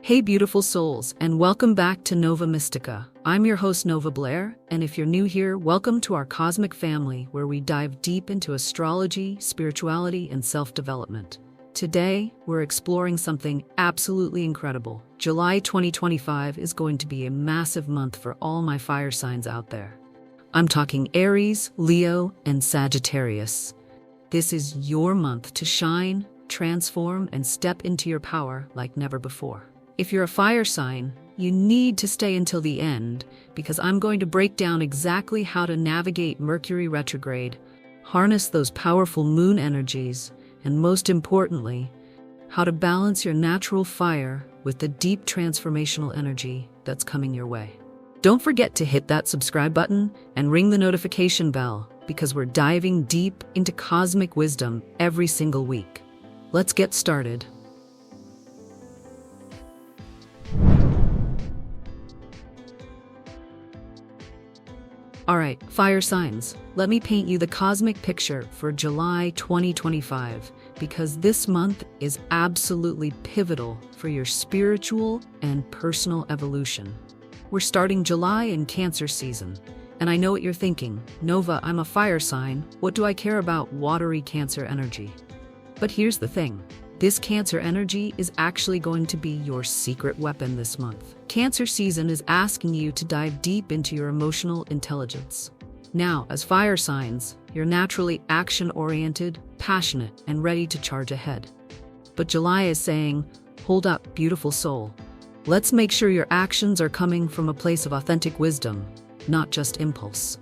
Hey beautiful souls, and welcome back to Nova Mystica. I'm your host Nova Blair, and if you're new here, welcome to our cosmic family where we dive deep into astrology, spirituality, and self-development. Today, we're exploring something absolutely incredible. July 2025 is going to be a massive month for all my fire signs out there. I'm talking Aries, Leo, and Sagittarius. This is your month to shine, transform, and step into your power like never before. If you're a fire sign, you need to stay until the end because I'm going to break down exactly how to navigate Mercury Retrograde, harness those powerful moon energies, and most importantly, how to balance your natural fire with the deep transformational energy that's coming your way. Don't forget to hit that subscribe button and ring the notification bell because we're diving deep into cosmic wisdom every single week. Let's get started. Alright, fire signs, let me paint you the cosmic picture for July 2025 because this month is absolutely pivotal for your spiritual and personal evolution. We're starting July in Cancer season, and I know what you're thinking, Nova, I'm a fire sign, what do I care about watery Cancer energy? But here's the thing. This Cancer energy is actually going to be your secret weapon this month. Cancer season is asking you to dive deep into your emotional intelligence. Now, as fire signs, you're naturally action-oriented, passionate, and ready to charge ahead. But July is saying, hold up, beautiful soul. Let's make sure your actions are coming from a place of authentic wisdom, not just impulse.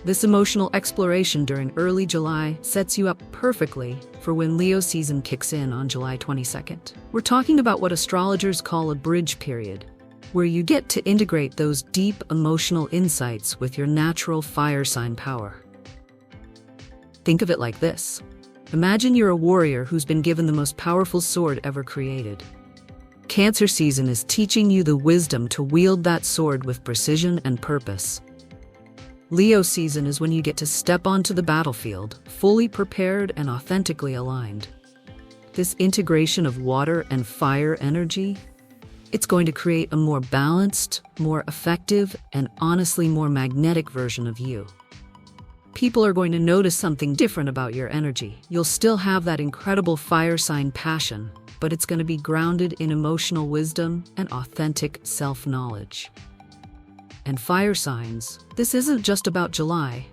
This emotional exploration during early July sets you up perfectly for when Leo season kicks in on July 22nd. We're talking about what astrologers call a bridge period, where you get to integrate those deep emotional insights with your natural fire sign power. Think of it like this. Imagine you're a warrior who's been given the most powerful sword ever created. Cancer season is teaching you the wisdom to wield that sword with precision and purpose. Leo season is when you get to step onto the battlefield, fully prepared and authentically aligned. This integration of water and fire energy, it's going to create a more balanced, more effective, and honestly more magnetic version of you. People are going to notice something different about your energy. You'll still have that incredible fire sign passion, but it's going to be grounded in emotional wisdom and authentic self-knowledge. And fire signs, this isn't just about July.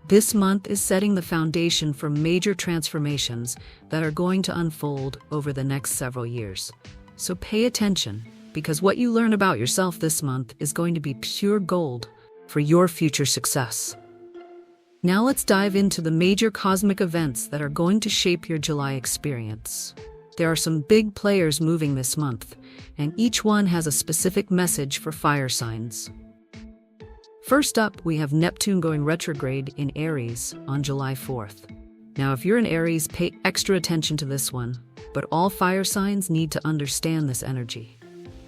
This month is setting the foundation for major transformations that are going to unfold over the next several years. So pay attention, because what you learn about yourself this month is going to be pure gold for your future success. Now let's dive into the major cosmic events that are going to shape your July experience. There are some big players moving this month, and each one has a specific message for fire signs. First up, we have Neptune going retrograde in Aries on July 4th. Now, if you're an Aries, pay extra attention to this one, but all fire signs need to understand this energy.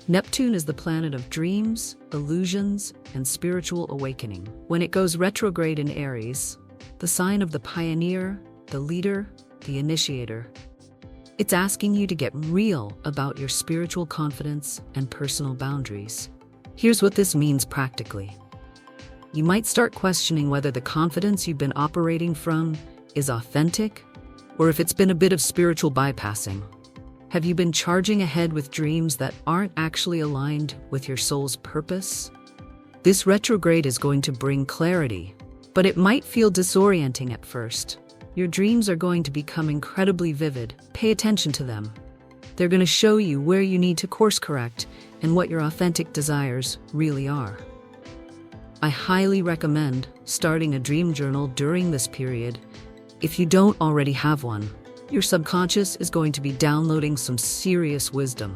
Neptune is the planet of dreams, illusions, and spiritual awakening. When it goes retrograde in Aries, the sign of the pioneer, the leader, the initiator, it's asking you to get real about your spiritual confidence and personal boundaries. Here's what this means practically. You might start questioning whether the confidence you've been operating from is authentic, or if it's been a bit of spiritual bypassing. Have you been charging ahead with dreams that aren't actually aligned with your soul's purpose? This retrograde is going to bring clarity, but it might feel disorienting at first. Your dreams are going to become incredibly vivid. Pay attention to them. They're going to show you where you need to course correct and what your authentic desires really are. I highly recommend starting a dream journal during this period. If you don't already have one, your subconscious is going to be downloading some serious wisdom.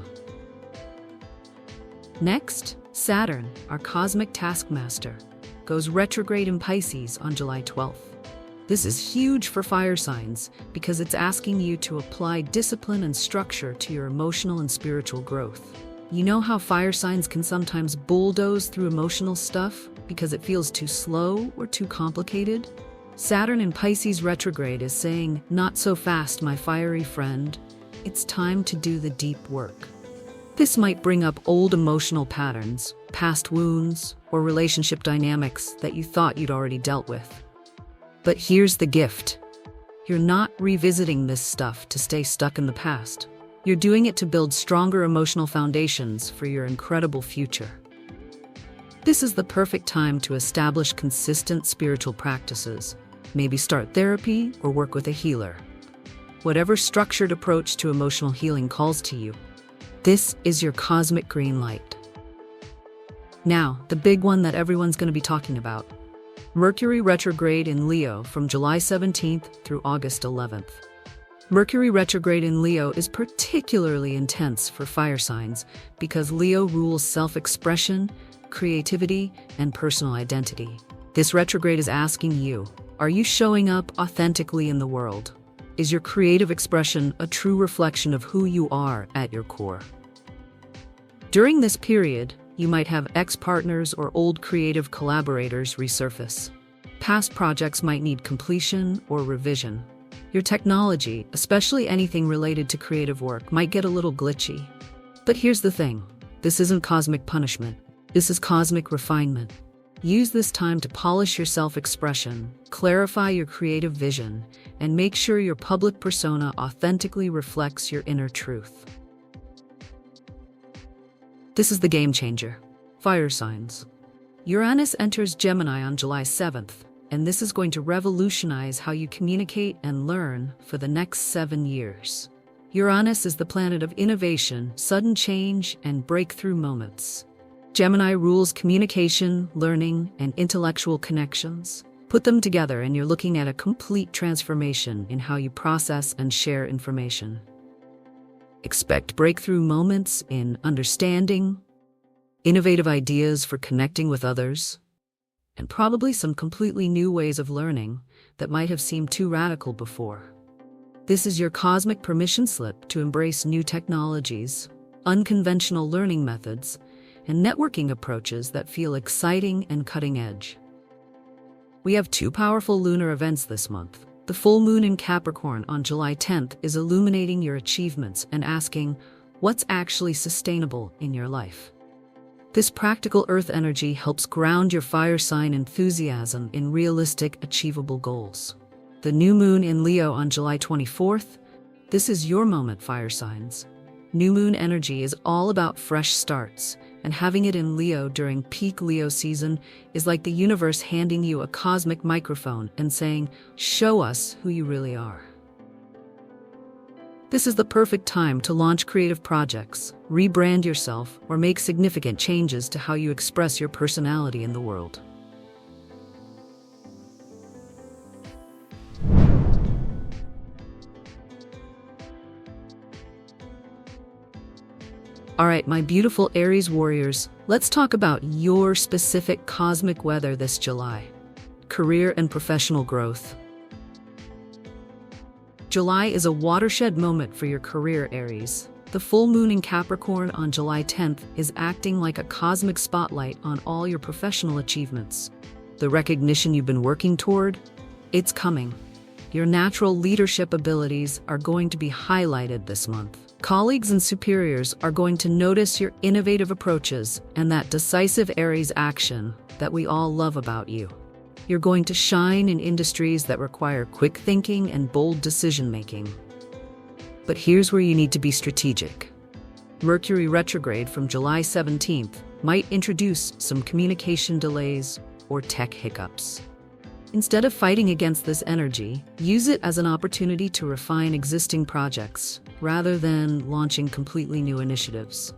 Next, Saturn, our cosmic taskmaster, goes retrograde in Pisces on July 12th. This is huge for fire signs because it's asking you to apply discipline and structure to your emotional and spiritual growth. You know how fire signs can sometimes bulldoze through emotional stuff because it feels too slow or too complicated? Saturn in Pisces retrograde is saying, not so fast, my fiery friend. It's time to do the deep work. This might bring up old emotional patterns, past wounds, or relationship dynamics that you thought you'd already dealt with. But here's the gift. You're not revisiting this stuff to stay stuck in the past. You're doing it to build stronger emotional foundations for your incredible future. This is the perfect time to establish consistent spiritual practices. Maybe start therapy or work with a healer. Whatever structured approach to emotional healing calls to you, this is your cosmic green light. Now, the big one that everyone's going to be talking about. Mercury Retrograde in Leo from July 17th through August 11th. Mercury Retrograde in Leo is particularly intense for fire signs because Leo rules self-expression, creativity, and personal identity. This retrograde is asking you, are you showing up authentically in the world? Is your creative expression a true reflection of who you are at your core? During this period, you might have ex-partners or old creative collaborators resurface. Past projects might need completion or revision. Your technology, especially anything related to creative work, might get a little glitchy. But here's the thing. This isn't cosmic punishment. This is cosmic refinement. Use this time to polish your self-expression, clarify your creative vision, and make sure your public persona authentically reflects your inner truth. This is the game changer. Fire signs. Uranus enters Gemini on July 7th, and this is going to revolutionize how you communicate and learn for the next 7 years. Uranus is the planet of innovation, sudden change, and breakthrough moments. Gemini rules communication, learning, and intellectual connections. Put them together and you're looking at a complete transformation in how you process and share information. Expect breakthrough moments in understanding, innovative ideas for connecting with others, and probably some completely new ways of learning that might have seemed too radical before. This is your cosmic permission slip to embrace new technologies, unconventional learning methods, and networking approaches that feel exciting and cutting edge. We have 2 powerful lunar events this month. The full moon in Capricorn on July 10th is illuminating your achievements and asking, what's actually sustainable in your life? This practical earth energy helps ground your fire sign enthusiasm in realistic, achievable goals. The new moon in Leo on July 24th, this is your moment, fire signs. New moon energy is all about fresh starts, and having it in Leo during peak Leo season is like the universe handing you a cosmic microphone and saying, show us who you really are. This is the perfect time to launch creative projects, rebrand yourself, or make significant changes to how you express your personality in the world. All right, my beautiful Aries warriors, let's talk about your specific cosmic weather this July. Career and professional growth. July is a watershed moment for your career, Aries. The full moon in Capricorn on July 10th is acting like a cosmic spotlight on all your professional achievements. The recognition you've been working toward, it's coming. Your natural leadership abilities are going to be highlighted this month. Colleagues and superiors are going to notice your innovative approaches and that decisive Aries action that we all love about you. You're going to shine in industries that require quick thinking and bold decision-making. But here's where you need to be strategic. Mercury retrograde from July 17th might introduce some communication delays or tech hiccups. Instead of fighting against this energy, use it as an opportunity to refine existing projects rather than launching completely new initiatives.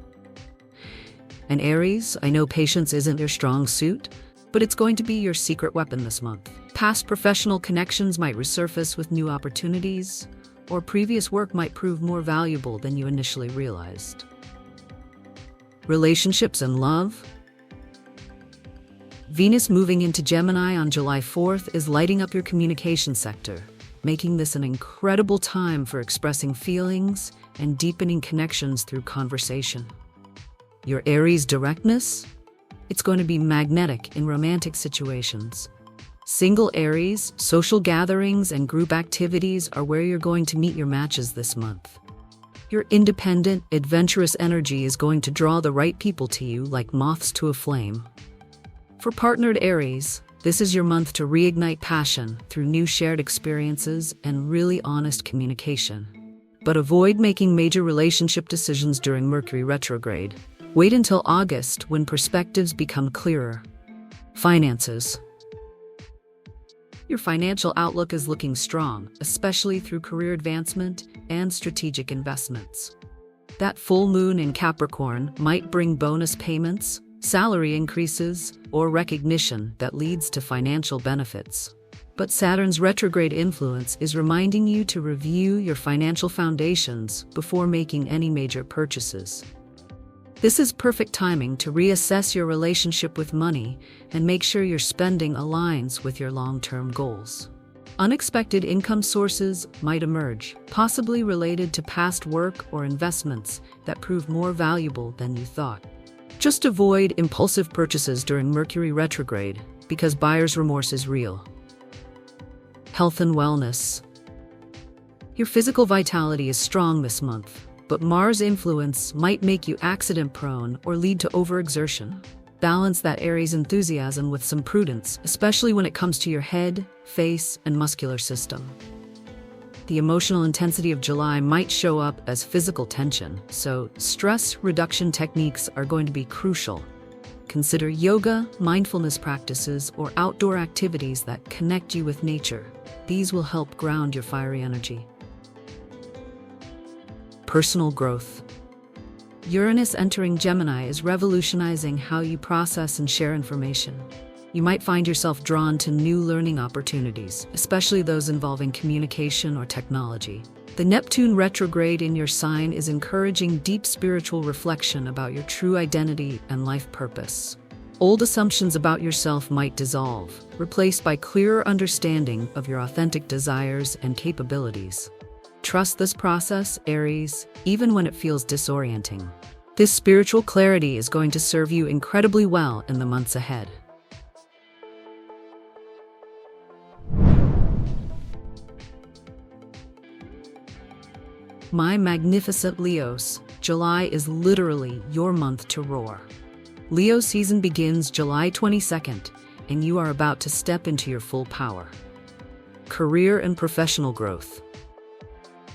And Aries, I know patience isn't your strong suit, but it's going to be your secret weapon this month. Past professional connections might resurface with new opportunities, or previous work might prove more valuable than you initially realized. Relationships and love. Venus moving into Gemini on July 4th is lighting up your communication sector, making this an incredible time for expressing feelings and deepening connections through conversation. Your Aries directness? It's going to be magnetic in romantic situations. Single Aries, social gatherings, and group activities are where you're going to meet your matches this month. Your independent, adventurous energy is going to draw the right people to you like moths to a flame. For partnered Aries, this is your month to reignite passion through new shared experiences and really honest communication. But avoid making major relationship decisions during Mercury Retrograde. Wait until August when perspectives become clearer. Finances. Your financial outlook is looking strong, especially through career advancement and strategic investments. That full moon in Capricorn might bring bonus payments, salary increases, or recognition that leads to financial benefits. But Saturn's retrograde influence is reminding you to review your financial foundations before making any major purchases. This is perfect timing to reassess your relationship with money and make sure your spending aligns with your long-term goals. Unexpected income sources might emerge, possibly related to past work or investments that prove more valuable than you thought. Just avoid impulsive purchases during Mercury retrograde because buyer's remorse is real. Health and wellness. Your physical vitality is strong this month, but Mars' influence might make you accident-prone or lead to overexertion. Balance that Aries enthusiasm with some prudence, especially when it comes to your head, face, and muscular system. The emotional intensity of July might show up as physical tension, so stress reduction techniques are going to be crucial. Consider yoga, mindfulness practices, or outdoor activities that connect you with nature. These will help ground your fiery energy. Personal growth. Uranus entering Gemini is revolutionizing how you process and share information. You might find yourself drawn to new learning opportunities, especially those involving communication or technology. The Neptune retrograde in your sign is encouraging deep spiritual reflection about your true identity and life purpose. Old assumptions about yourself might dissolve, replaced by clearer understanding of your authentic desires and capabilities. Trust this process, Aries, even when it feels disorienting. This spiritual clarity is going to serve you incredibly well in the months ahead. My magnificent Leos, July is literally your month to roar. Leo season begins July 22nd, and you are about to step into your full power. Career and professional growth.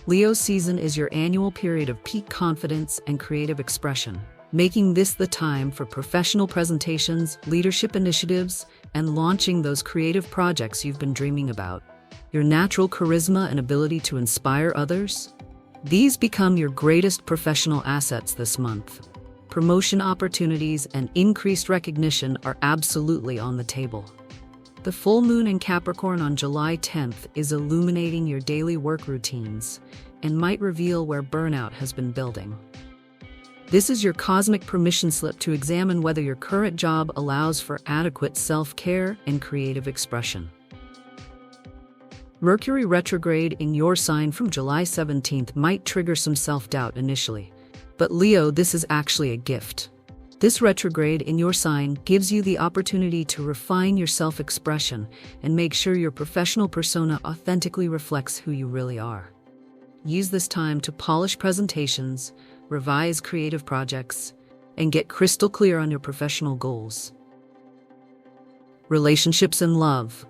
Leo season is your annual period of peak confidence and creative expression, making this the time for professional presentations, leadership initiatives, and launching those creative projects you've been dreaming about. Your natural charisma and ability to inspire others? These become your greatest professional assets this month. Promotion opportunities and increased recognition are absolutely on the table. The full moon in Capricorn on July 10th is illuminating your daily work routines and might reveal where burnout has been building. This is your cosmic permission slip to examine whether your current job allows for adequate self-care and creative expression. Mercury retrograde in your sign from July 17th might trigger some self-doubt initially. But Leo, this is actually a gift. This retrograde in your sign gives you the opportunity to refine your self-expression and make sure your professional persona authentically reflects who you really are. Use this time to polish presentations, revise creative projects, and get crystal clear on your professional goals. Relationships and love.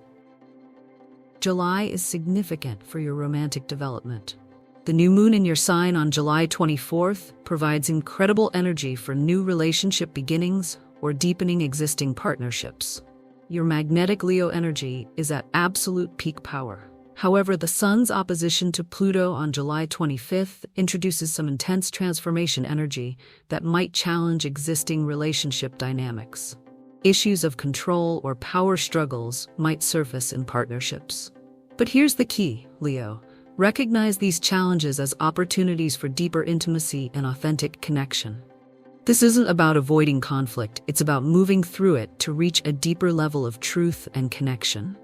July is significant for your romantic development. The new moon in your sign on July 24th provides incredible energy for new relationship beginnings or deepening existing partnerships. Your magnetic Leo energy is at absolute peak power. However, the Sun's opposition to Pluto on July 25th introduces some intense transformation energy that might challenge existing relationship dynamics. Issues of control or power struggles might surface in partnerships. But here's the key, Leo. Recognize these challenges as opportunities for deeper intimacy and authentic connection. This isn't about avoiding conflict, it's about moving through it to reach a deeper level of truth and connection.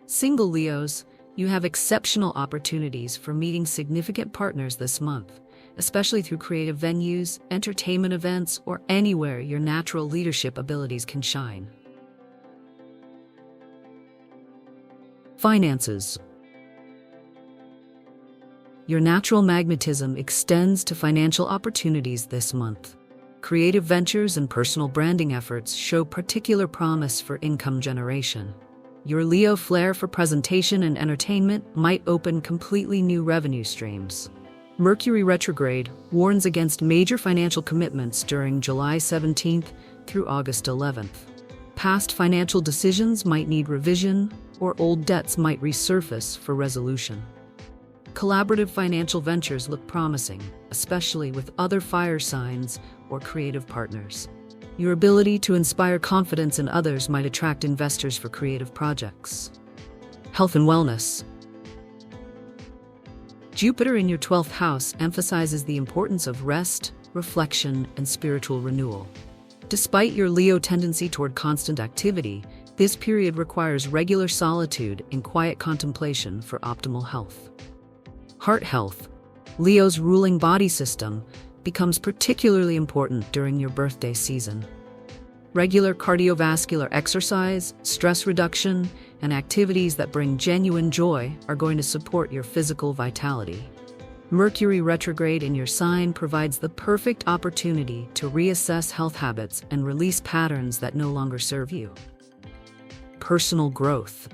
Single Leos, you have exceptional opportunities for meeting significant partners this month, especially through creative venues, entertainment events, or anywhere your natural leadership abilities can shine. Finances. Your natural magnetism extends to financial opportunities this month. Creative ventures and personal branding efforts show particular promise for income generation. Your Leo flair for presentation and entertainment might open completely new revenue streams. Mercury Retrograde warns against major financial commitments during July 17th through August 11th. Past financial decisions might need revision, or old debts might resurface for resolution. Collaborative financial ventures look promising, especially with other fire signs or creative partners. Your ability to inspire confidence in others might attract investors for creative projects. Health and wellness. Jupiter in your 12th house emphasizes the importance of rest, reflection, and spiritual renewal. Despite your Leo tendency toward constant activity, this period requires regular solitude and quiet contemplation for optimal health. Heart health. Leo's ruling body system becomes particularly important during your birthday season. Regular cardiovascular exercise, stress reduction, and activities that bring genuine joy are going to support your physical vitality. Mercury retrograde in your sign provides the perfect opportunity to reassess health habits and release patterns that no longer serve you. Personal growth.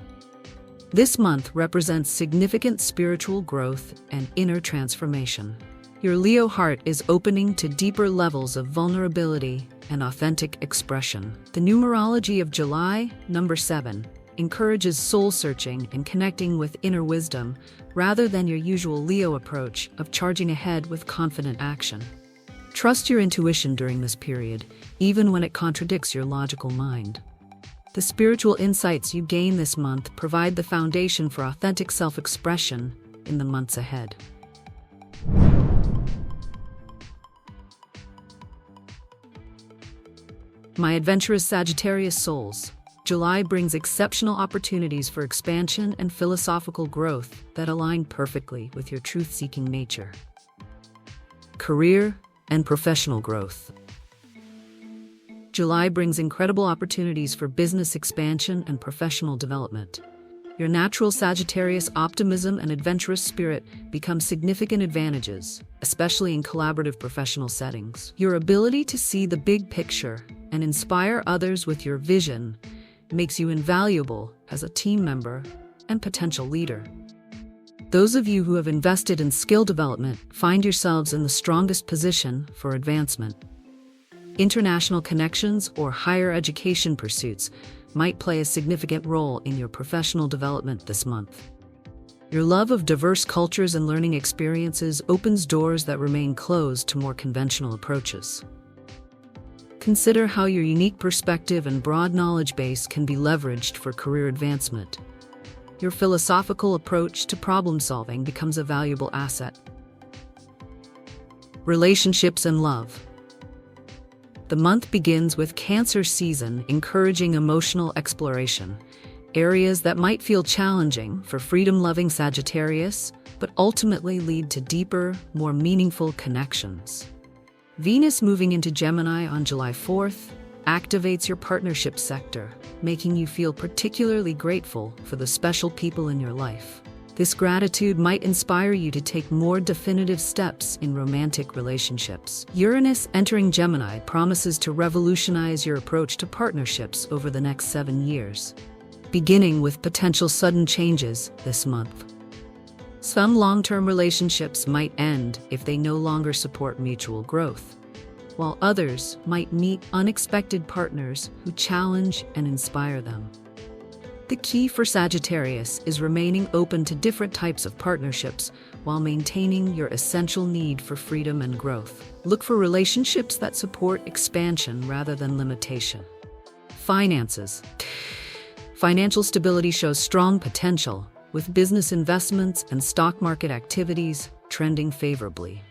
This month represents significant spiritual growth and inner transformation. Your Leo heart is opening to deeper levels of vulnerability and authentic expression. The numerology of July, number 7, encourages soul-searching and connecting with inner wisdom rather than your usual Leo approach of charging ahead with confident action. Trust your intuition during this period, even when it contradicts your logical mind. The spiritual insights you gain this month provide the foundation for authentic self-expression in the months ahead. My adventurous Sagittarius souls, July brings exceptional opportunities for expansion and philosophical growth that align perfectly with your truth-seeking nature. Career and professional growth. July brings incredible opportunities for business expansion and professional development. Your natural Sagittarius optimism and adventurous spirit become significant advantages, especially in collaborative professional settings. Your ability to see the big picture and inspire others with your vision makes you invaluable as a team member and potential leader. Those of you who have invested in skill development find yourselves in the strongest position for advancement. International connections or higher education pursuits might play a significant role in your professional development this month. Your love of diverse cultures and learning experiences opens doors that remain closed to more conventional approaches. Consider how your unique perspective and broad knowledge base can be leveraged for career advancement. Your philosophical approach to problem solving becomes a valuable asset. Relationships and love. The month begins with Cancer season encouraging emotional exploration, areas that might feel challenging for freedom-loving Sagittarius, but ultimately lead to deeper, more meaningful connections. Venus moving into Gemini on July 4th activates your partnership sector, making you feel particularly grateful for the special people in your life. This gratitude might inspire you to take more definitive steps in romantic relationships. Uranus entering Gemini promises to revolutionize your approach to partnerships over the next 7 years, beginning with potential sudden changes this month. Some long-term relationships might end if they no longer support mutual growth, while others might meet unexpected partners who challenge and inspire them. The key for Sagittarius is remaining open to different types of partnerships while maintaining your essential need for freedom and growth. Look for relationships that support expansion rather than limitation. Finances. Financial stability shows strong potential, with business investments and stock market activities trending favorably.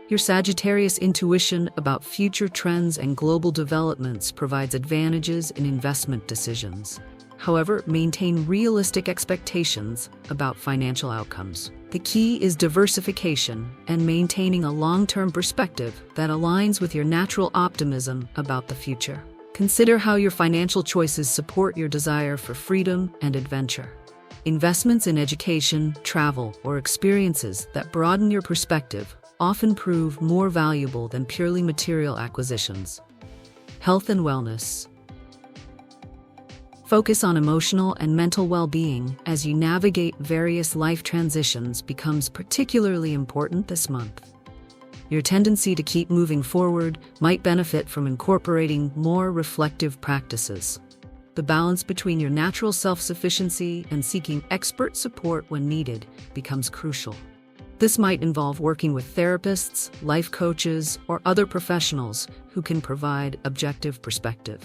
Your Sagittarius intuition about future trends and global developments provides advantages in investment decisions. However, maintain realistic expectations about financial outcomes. The key is diversification and maintaining a long-term perspective that aligns with your natural optimism about the future. Consider how your financial choices support your desire for freedom and adventure. Investments in education, travel, or experiences that broaden your perspective often prove more valuable than purely material acquisitions. Health and wellness. Focus on emotional and mental well-being as you navigate various life transitions becomes particularly important this month. Your tendency to keep moving forward might benefit from incorporating more reflective practices. The balance between your natural self-sufficiency and seeking expert support when needed becomes crucial. This might involve working with therapists, life coaches, or other professionals who can provide objective perspective.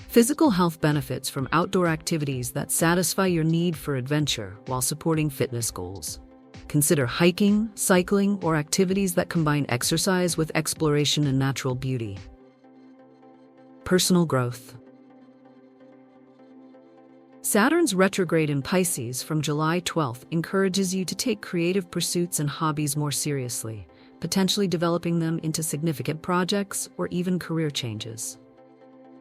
Physical health benefits from outdoor activities that satisfy your need for adventure while supporting fitness goals. Consider hiking, cycling, or activities that combine exercise with exploration and natural beauty. Personal growth. Saturn's retrograde in Pisces from July 12th encourages you to take creative pursuits and hobbies more seriously, potentially developing them into significant projects or even career changes.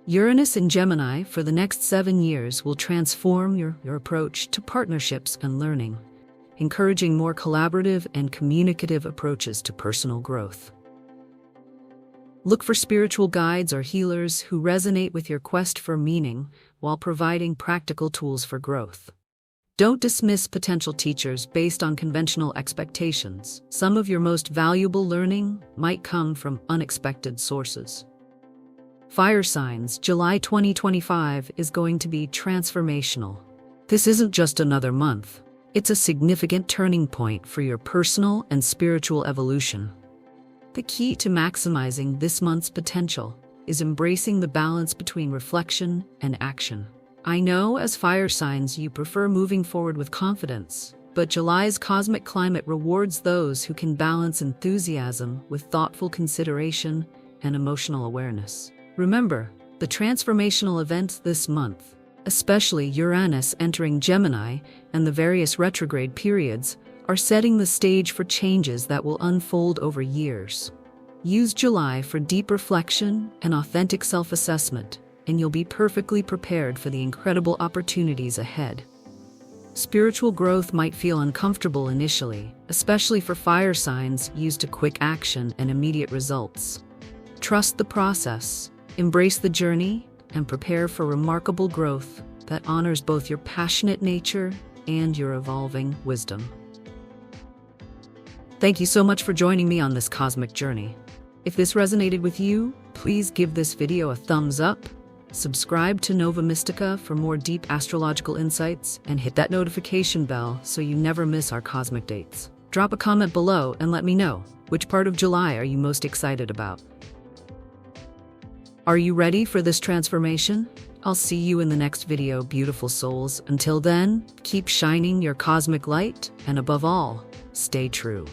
Uranus in Gemini for the next 7 years will transform your approach to partnerships and learning, encouraging more collaborative and communicative approaches to personal growth. Look for spiritual guides or healers who resonate with your quest for meaning while providing practical tools for growth. Don't dismiss potential teachers based on conventional expectations. Some of your most valuable learning might come from unexpected sources. Fire signs, July 2025 is going to be transformational. This isn't just another month. It's a significant turning point for your personal and spiritual evolution. The key to maximizing this month's potential is embracing the balance between reflection and action. I know as fire signs you prefer moving forward with confidence, but July's cosmic climate rewards those who can balance enthusiasm with thoughtful consideration and emotional awareness. Remember, the transformational events this month, especially Uranus entering Gemini and the various retrograde periods, are setting the stage for changes that will unfold over years. Use July for deep reflection and authentic self-assessment, and you'll be perfectly prepared for the incredible opportunities ahead. Spiritual growth might feel uncomfortable initially, especially for fire signs used to quick action and immediate results. Trust the process, embrace the journey, and prepare for remarkable growth that honors both your passionate nature and your evolving wisdom. Thank you so much for joining me on this cosmic journey. If this resonated with you, please give this video a thumbs up, subscribe to Nova Mystica for more deep astrological insights, and hit that notification bell so you never miss our cosmic dates. Drop a comment below and let me know, which part of July are you most excited about? Are you ready for this transformation? I'll see you in the next video, beautiful souls. Until then, keep shining your cosmic light, and above all, stay true.